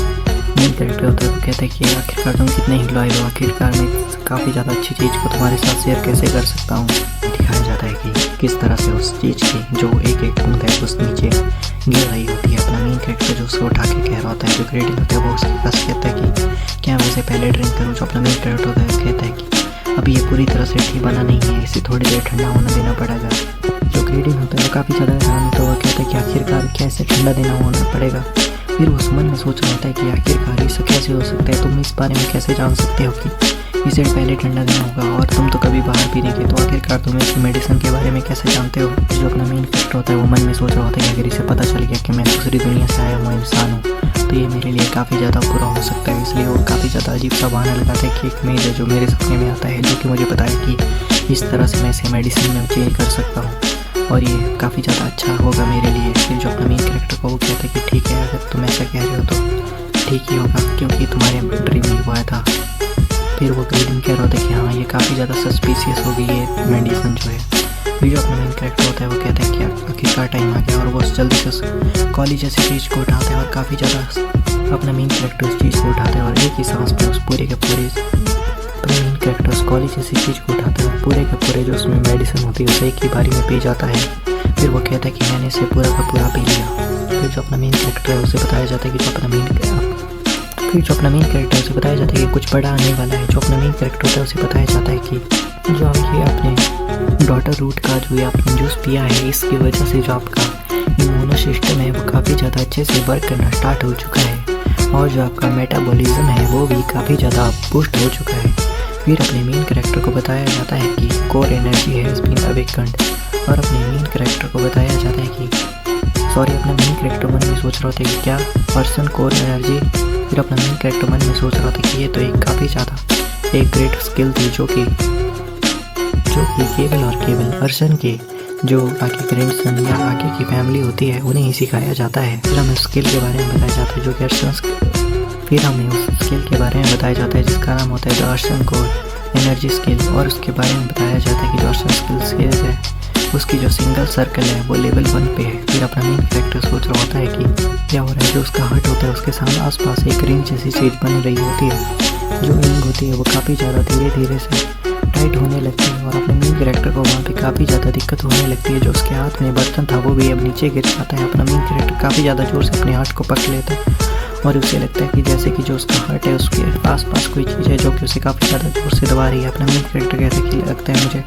मेन कैरेक्टर होता है वो कहता है कि आखिरकार तुम कितने ही लॉयल हो, आखिरकार मैं काफ़ी ज़्यादा अच्छी चीज़ को तुम्हारे साथ शेयर कैसे कर सकता हूँ। दिखाया जाता है कि किस तरह से उस चीज़ की जो एक बूंद है उस नीचे गिर रही होती है। अपना मेन कैरेक्टर जो उसको उठा के कह रहा होता है, जो ग्रेडिंग होता है वो उसके पास कहता है कि क्या मैं इसे पहले ड्रिंक करूँ। जो अपना मेन कैरेक्टर होता है वो कहता है कि अभी ये पूरी तरह से ठीक बना नहीं है, इसे थोड़ी देर ठंडा होना देना पड़ेगा। जो ग्रेडिंग होता है वो काफ़ी ज़्यादा हैरान होता है, वो कहता है कि आखिरकार क्या इसे ठंडा देना होना पड़ेगा। फिर उस मन में सोच रहा होता है कि आखिरकार ऐसा कैसे हो सकता है, तुम इस बारे में कैसे जान सकते हो कि इसे पहले ठंडा देना होगा और तुम तो कभी बाहर भी नहीं गए, तो आखिरकार तुम इस मेडिसिन के बारे में कैसे जानते हो। जो अपना मेन कैरेक्टर होता है वो मन में सोच रहा होता है कि अगर इसे पता चल गया कि मैं दूसरी दुनिया से आया हुआ इंसान हूँ तो ये मेरे लिए काफ़ी ज़्यादा बुरा हो सकता है। इसलिए वो काफ़ी ज़्यादा अजीब सा बहाना लगाता है कि एक मेज है जो मेरे सपने में आता है, जो कि मुझे पता है कि इस तरह से मैं इसे मेडिसिन में चेंज कर सकता हूँ और ये काफ़ी ज़्यादा अच्छा होगा मेरे लिए। फिर जो अपना मेन कैरेक्टर को वो कहता है कि ठीक है, अगर तुम ऐसा कह रहे हो तो ठीक ही होगा, क्योंकि तुम्हारे ड्रीम ही हुआ था। फिर वो ग्रेडिंग कह रहा होता है कि हाँ ये काफ़ी ज़्यादा सस्पिशियस हो गई है मेडिसिन जो है। फिर जो अपना मेन कैरेक्टर होता है वो कहता है कि आखिरकार टाइम आ गया और वो जल्दी से कॉलेज जैसी चीज़ को उठाता है और काफ़ी ज़्यादा अपना मेन कैरेक्टर उस चीज़ को उठाता है और एक ही सांस में उस पूरे के पूरे अपना मेन कैरेक्टर उस कॉलेज जैसी चीज़ को उठाता है और पूरे के पूरे जो उसमें मेडिसिन होती है उसे एक ही बारी में पी जाता है। फिर वो कहता है कि मैंने इसे पूरा का पूरा पी लिया। फिर जो अपना मेन कैरेक्टर है उसे बताया जाता है कि जो अपना मेन कैरेक्टर उसे बताया जाता है कि कुछ बड़ा आने वाला है। जो अपना मेन कैरेक्टर होता है उसे बताया जाता है कि जो ये अपने डॉटर रूट का जो ये आपने जूस पिया है इसकी वजह से जो आपका इम्यूनो सिस्टम है वो काफ़ी ज़्यादा अच्छे से वर्क करना स्टार्ट हो चुका है और जो आपका मेटाबॉलिज्म है वो भी काफ़ी ज़्यादा बूस्ट हो चुका है। फिर अपने मेन कैरेक्टर को बताया जाता है कि core energy has been awakened और अपने मेन कैरेक्टर को बताया जाता है कि अपना मेन कैरेक्टर मन में सोच रहा होता है कि क्या पर्सन कोर एनर्जी। फिर अपना मेन कैरेक्टर मन में सोच रहा था कि ये तो एक काफ़ी ज़्यादा एक ग्रेट स्किल थी जो कि केवल अर्शन के जो आगे ग्रैंडसन या आगे की फैमिली होती है उन्हें ही सिखाया जाता है। फिर हमें स्किल के बारे में बताया जाता है जो कि फिर हमें उस स्किल के बारे में बताया जाता है जिसका नाम होता है the Arshan core energy skill और उसके बारे में बताया जाता है कि जो अर्शन स्किल है उसकी जो सिंगल सर्कल है वो लेवल 1 पे है। फिर अपना मेन कैरेक्टर सोच रहा होता है कि क्या हो रहा है, जो उसका हर्ट होता है उसके सामने आसपास एक रिंग जैसी चीज़ बन रही होती है जो इंक होती है वो काफ़ी ज़्यादा धीरे धीरे से टाइट होने लगती है और अपने मेन कैरेक्टर को वहाँ पे काफ़ी ज़्यादा दिक्कत होने लगती है। जो उसके हाथ में बर्तन था वो भी अब नीचे गिर जाता है। अपना मेन कैरेक्टर काफ़ी ज़्यादा जोर से अपने हार्ट को पकड़ लेता है और उसे लगता है कि जैसे कि जो उसका हार्ट है उसके आस-पास कोई चीज़ है जो कि उसे काफ़ी ज़्यादा जोर से दबा रही है। अपना मेन कैरेक्टर कहता है कि लगता है मुझे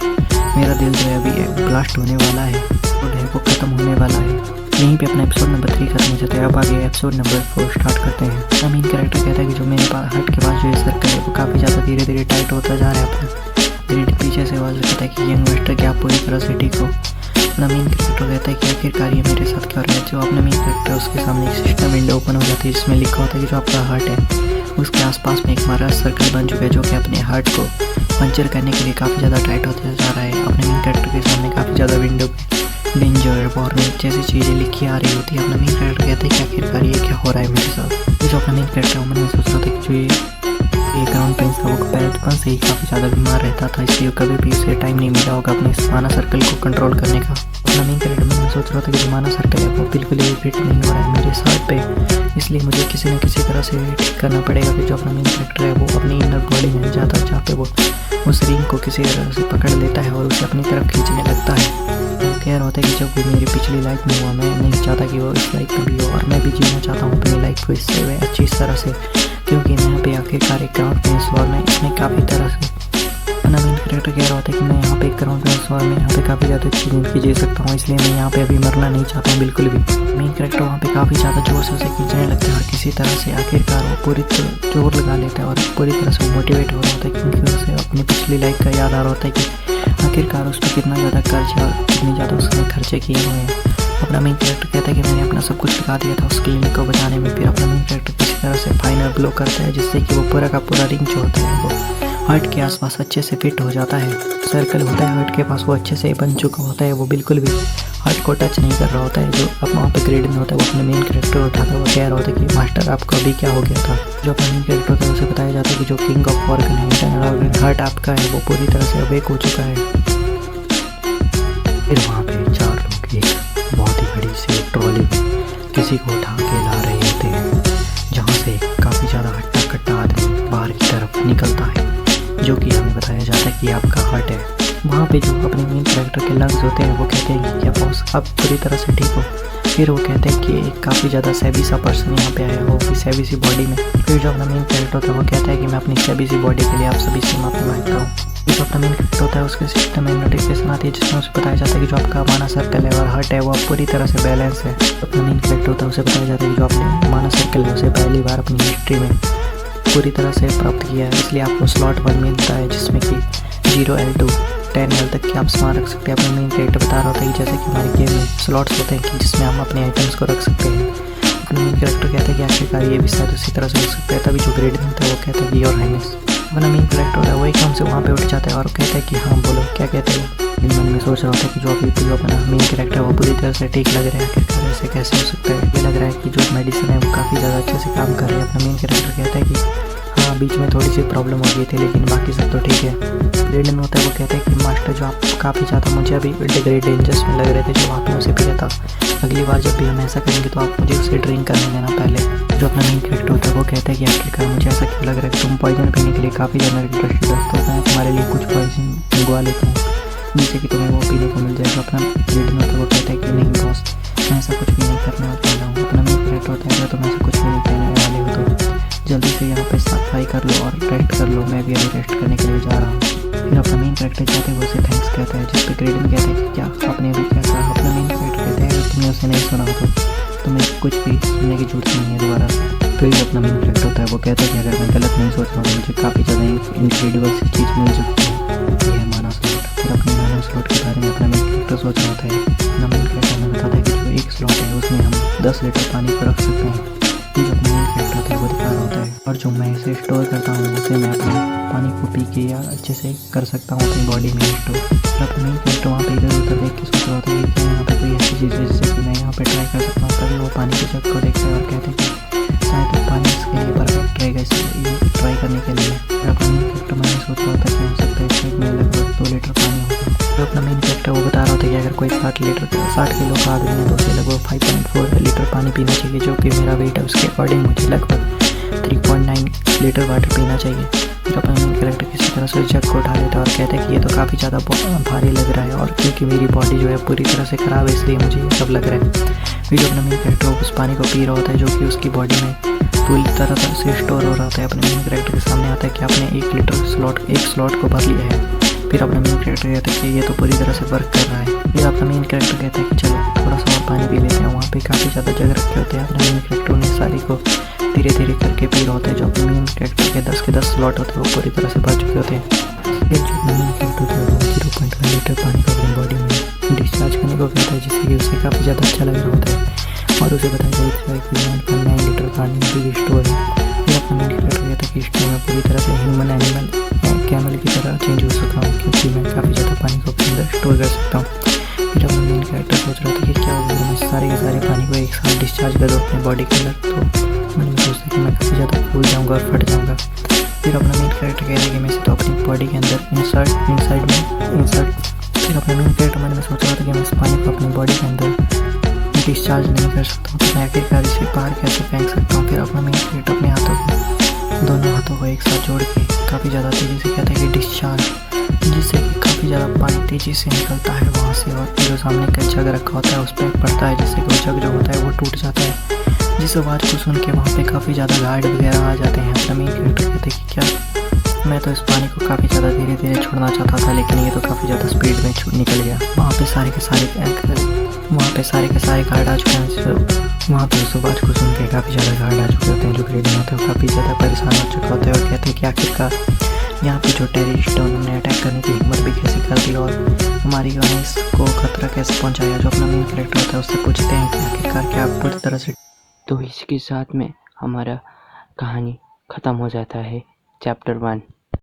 मेरा दिल जो है अभी ब्लास्ट होने वाला है और है वो ख़त्म होने वाला है। यहीं पे अपना एपिसोड नंबर 3 खत्म हो जाता है। अब आगे एपिसोड नंबर 4 स्टार्ट करते हैं। अपना मेन कैरेक्टर कहता है कि जो मेरे हार्ट के पास जो ये सर्कल है वो काफ़ी ज़्यादा धीरे धीरे टाइट होता जा रहा है। अपना मेरे पीछे से आवाज़ कहता है कि यंग मास्टर क्या आप पूरी तरह से ठीक हो। अपना मेन कैरेक्टर कहता है कि आखिरकार ये मेरे साथ क्या हो रहा है। जो अपना मेन कैरेक्टर उसके सामने एक सिस्टम विंडो ओपन हो जाती है जिसमें लिखा होता है कि जो आपका हार्ट है उसके आसपास में एक हमारा सर्कल बन चुका है जो कि अपने हार्ट को पंचर करने के लिए काफ़ी ज़्यादा टाइट होता जा रहा है। अपने मेन कैरेक्टर के सामने काफ़ी ज़्यादा विंडो डेंजर वार्निंग जैसी चीज़ें लिखी आ रही होती है। अपना मेन कैरेक्टर कहता है कि आखिरकार ये क्या हो रहा है मेरे साथ। जो अपना मेन कैरेक्टर मन में सोच रहा था कि जो ये क्राउन प्रिंस था वो बचपन से ही काफ़ी ज़्यादा बीमार रहता था, इसलिए कभी भी उसे टाइम नहीं मिला होगा अपने इस माना सर्कल को कंट्रोल करने का। अपना मेन कैरेक्टर मन में सोच रहा था कि जो माना सर्कल है वो बिल्कुल ही फिट नहीं हो रहा है मेरे साथ पे, इसलिए मुझे किसी न किसी तरह से ठीक करना पड़ेगा। कि जो अपना मेन कैरेक्टर है वो अपनी इनर बॉडी में जाता है जहाँ पे वो उस रिंग को किसी तरह से पकड़ लेता है और उसे अपनी तरफ खींचने लगता है। वो कह रहा होता है कि जब भी मेरी पिछली लाइफ में हुआ मैं नहीं चाहता कि वो इस लाइफ में भी हो और मैं भी जीना चाहता हूँ अपनी लाइफ को इससे वे अच्छी तरह से, क्योंकि मैं यहाँ पे आखिरकार एक क्राउन प्रिंस और मैं इसमें काफ़ी तरह से अपना मेन कैरेक्टर कह रहा होता है कि मैं यहाँ पे एक क्राउन प्रिंस और मैं यहाँ पे काफ़ी ज़्यादा अच्छी ज़िंदगी जी सकता हूँ, इसलिए मैं यहाँ पे अभी मरना नहीं चाहता हूँ बिल्कुल भी। मेन कैरेक्टर वहाँ पे काफ़ी ज़्यादा जोर से उसे खींचने लगता है और किसी तरह से आखिरकार वो पूरी तरह जोर लगा लेता है और पूरी तरह से मोटिवेट हो रहा होता है, क्योंकि उसे अपनी पिछली लाइफ का याद आ रहा होता है कि आखिरकार उस पर कितना ज़्यादा कर्ज है और कितनी ज़्यादा उसने खर्चे किए हुए हैं। अपना मेन कैरेक्टर कहता है कि मैंने अपना सब कुछ लगा दिया था उस क्लिनिक को बचाने में। फिर अपना मेन कैरेक्टर किसी तरह से फाइनल ब्लो करता है जिससे कि वो पूरा का पूरा रिंग जो होता है वो हार्ट के आसपास अच्छे से फिट हो जाता है। सर्कल होता है हार्ट के पास वो अच्छे से बन चुका होता है, वो बिल्कुल भी हार्ट को टच नहीं कर रहा होता है। जो अब वहाँ पे ग्रेडिंग होता है वो अपने मेन कैरेक्टर उठाता है, वो कह रहा होता है कि मास्टर आपको अभी क्या हो गया था। जो अपना मेन कैरेक्टर होता है उसे बताया जाता है कि जो किंग ऑफ ऑर्गन है इंटरनल ऑर्गन हार्ट आपका है वो पूरी तरह से अवेक हो चुका है। फिर वहाँ पे 4 लोग एक बहुत ही बड़ी सी ट्रॉली किसी को उठा के ला रहे होते हैं, जहाँ से काफ़ी ज़्यादा हट्टा कट्टा आदमी बाहर की तरफ निकलता है, जो कि हमें बताया जाता है कि आपका हार्ट है। वहाँ पे जो अपने मेन कैरेक्टर के लंग्स होते हैं वो कहते हैं कि क्या बॉस आप पूरी तरह से ठीक हो। फिर वो कहते हैं कि एक काफ़ी ज़्यादा सैवी सा पर्सन यहाँ पे आया हो कि सैवी सी बॉडी में। फिर जो अपना मेन कैरेक्टर होता है वो कहता है कि मैं अपनी सैवी सी बॉडी के लिए आप सभी से माफ़ी मांगता हूँ। जो अपना मेन कैरेक्टर होता है उसके सिस्टम में नोटिफिकेशन आती है जिसमें उसे बताया जाता है कि जो आपका माना सर्कल है और हार्ट है वो पूरी तरह से बैलेंस है। अपना मेन कैरेक्टर होता है उसे बताया जाता है कि जो आपने माना सर्कल है उसे पहली बार अपनी हिस्ट्री में पूरी तरह से प्राप्त किया है, इसलिए आपको स्लॉट 1 मिलता है जिसमें कि 0L2 10L तक की आप सामान रख सकते हैं। अपना मेन कैरेक्टर बता रहा होता है कि जैसे कि हमारे गेम में स्लॉट्स होते हैं कि जिसमें हम अपने आइटम्स को रख सकते हैं। अपना मेन कैरेक्टर कहता है कि आखिरकार ये भी शायद उसी तरह से हो सकता है। तभी जो ग्रेडिंग होता है वो कहता है कि योर हाइनेस। अपना मेन कैरेक्टर होता है वो एकदम से वहाँ पे उठ जाता है और कहता है कि हाँ बोलो क्या कहते हैं। मन में सोच रहा होता है कि जो अभी जो अपना मेन कैरेक्टर वो पूरी तरह से ठीक लग रहा है, आखिरकार ऐसे कैसे हो सकता है। ये लग रहा है कि जो मेडिसिन है वो काफ़ी ज़्यादा अच्छे से काम कर रही है। अपना मेन कैरेक्टर कहता है कि हाँ बीच में थोड़ी सी प्रॉब्लम हो गई थी लेकिन बाकी सब तो ठीक है। ग्रेडन होता है वो कहता है कि मास्टर जो आप काफ़ी ज़्यादा मुझे अभी डिग्री डेंजर्स में लग रहे थे जो आपने उसे पिया था, अगली बार जब भी हम ऐसा करेंगे तो आप मुझे उसे ड्रिंक करने देना पहले। जो अपना मेन कैरेक्टर होता है वो कहता है कि आखिरकार मुझे ऐसा क्यों लग रहा है कि तुम पॉइजन पीने के लिए काफ़ी ज़्यादा इंटरेस्टेड हो, तो मैं तुम्हारे लिए कुछ पॉइजन मंगवा लेता हूँ जिससे कि तुम्हें वो पीने को मिल जाएगा। अपना ग्रेडन होता है वो कहता है कि नहीं बॉस मैं ऐसा कुछ भी नहीं करने वाला हूँ। अपना मेन कैरेक्टर होता है अगर तुम ऐसा कुछ भी नहीं करने वाले हो तो जल्दी से यहाँ पे सफाई कर लो और रेस्ट कर लो, मैं भी अभी रेस्ट करने के लिए जा रहा हूँ। फिर अपना मेन कैरेक्टर जाते हुए उसे थैंक्स कहता है, जिस पे ग्रेडन कहता है कि क्या आपने अभी क्या कहा। अपना मेन कैरेक्टर कहता है अगर तुमने उसे नहीं सुना तो तुम्हें कुछ भी सुनने की जरूरत नहीं है दोबारा। फिर जो अपना मेन कैरेक्टर होता है वो कहता है कि अगर मैं गलत नहीं सोच रहा हूँ तो मुझे काफ़ी ज़्यादा इनक्रेडिबल सी चीज़ मिल चुकी है, ये है माना स्लॉट। फिर अपने माना स्लॉट के बारे में अपना मेन कैरेक्टर सोच रहा होता है। अपना मेन कैरेक्टर हमें बताता है कि जो एक स्लॉट है उसमें हम 10 लीटर पानी को रख सकते हैं। जो अपना मेन कैरेक्टर होता है वो दिखा रहा होता है और जो मैं इसे स्टोर करता हूँ उसे मैं अपने पानी को पी के या अच्छे से कर सकता हूँ अपनी बॉडी में स्टोर। अपना मेन कैरेक्टर वहाँ पे इधर उधर देख के सोच रहा होता है कि यहाँ पे कोई ऐसी चीज़ है जिससे कि मैं यहाँ पे ट्राई कर सकता हूँ। तभी वो पानी के जग को देखते हैं और कहते हैं कि शायद वो पानी इसके लिए परफेक्ट रहेगा इसे ट्राई करने के लिए। अपना मेन कैरेक्टर मैंने सोच रहा होता है कि हो सकता है इसमें में लगभग 2 लीटर पानी होगा। तो अपना मेन कैरेक्टर वो बता रहा होता है कि अगर कोई 60 किलो का आदमी है तो उसे लगभग 5.4 लीटर पानी पीना चाहिए, जो कि मेरा वेट है उसके अकॉर्डिंग मुझे लगभग 3.9 10 लीटर वाटर पीना चाहिए। फिर अपना मेन कैरेक्टर किसी तरह से जग को उठा लेता है और कहता है कि ये तो काफ़ी ज़्यादा भारी लग रहा है, और क्योंकि मेरी बॉडी जो है पूरी तरह से ख़राब है इसलिए मुझे ये सब लग रहा है। फिर अपना मेन कैरेक्टर उस पानी को पी रहा होता है जो कि उसकी बॉडी में पूरी तरह से स्टोर हो रहा होता है। अपने मेन कैरेक्टर के सामने आता है कि आपने 1 लीटर एक स्लॉट को भर लिया है। फिर अपना मेन कैरेक्टर कहता है कि ये तो पूरी तरह से वर्क कर रहा है। फिर अपना मेन कैरेक्टर कहता है कि चलो थोड़ा सा और पानी पी लेते हैं। वहाँ पे काफ़ी ज़्यादा जग रखे होते हैं। अपने मेन कैरेक्टर उन्हें सारी को धीरे धीरे करके पी रहा होता है। जो अपने मेन कैरेक्टर के 10 स्लॉट होते हैं वो पूरी तरह से भर चुके होते हैं। फिर जो मेन कैरेक्टर होता है वो 0.1 लीटर पानी को अपनी बॉडी में डिस्चार्ज करने को कहता है, जिससे कि उसे काफ़ी ज़्यादा अच्छा लग रहा होता है और उसे बताया जाता है कि 9.9 लीटर पानी भी स्टोर है। फिर अपना मेन कैरेक्टर कहता है कि स्टोर में पूरी तरह से ह्यूमन एनिमल कैमल की तरह चेंज हो चुका हूँ, क्योंकि मैं काफ़ी ज़्यादा पानी को अपने अंदर स्टोर कर सकता हूँ। फिर अपना मेन कैरेक्टर सोच रहा था कि क्या होगा मैं सारे के सारे पानी को एक साथ डिस्चार्ज कर दूँ अपने बॉडी के अंदर, तो मैंने सोचता कि मैं काफ़ी ज़्यादा फूल जाऊँगा और फट जाऊँगा। फिर अपना मेन कैरेक्टर कह रहा है कि मैं इसे तो अपनी बॉडी के अंदर इंसर्ट फिर अपने मेन कैरेक्टर मन में सोच रहा था कि मैं इस पानी को अपनी बॉडी के अंदर डिस्चार्ज नहीं कर सकता हूँ, तो मैं आखिरकार इसे बाहर कैसे फेंक सकता हूँ। फिर अपना मेन कैरेक्टर अपने दोनों हाथों को एक साथ जोड़ के काफ़ी ज़्यादा तेज़ी से कहता है कि डिस्चार्ज, जिससे कि काफ़ी ज़्यादा पानी तेज़ी से निकलता है वहाँ से, और जो सामने का जग रखा होता है उस पर पड़ता है, जिससे कि वो जग जो होता है वो टूट जाता है। जिस आवाज़ को सुन के वहाँ पे काफ़ी ज़्यादा गार्ड वगैरह आ जाते हैं। अपना मेन कैरेक्टर कहते हैं कि क्या मैं तो इस पानी को काफ़ी ज़्यादा धीरे धीरे छोड़ना चाहता था, लेकिन ये तो काफ़ी ज़्यादा स्पीड में निकल गया। वहाँ पे सारे के सारे गार्ड आ चुके हैं। वहाँ पे उस आवाज़ को सुन के काफ़ी ज़्यादा गार्ड आ चुके होते हैं। जो ग्रेडियन होते हैं वो काफ़ी ज़्यादा परेशान हो चुके होते हैं और कहते हैं कि आखिरकार यहाँ पे जो टेररिस्ट है उन्होंने अटैक करने की हिम्मत भी कैसे कर दी और हमारी गाइस को खतरा कैसे पहुँचाया। जो अपना मेन कैरेक्टर होता है उससे पूछते हैं कि आखिरकार क्या आप पूरी तरह से, तो इसके साथ में हमारा कहानी ख़त्म हो जाता है चैप्टर 1।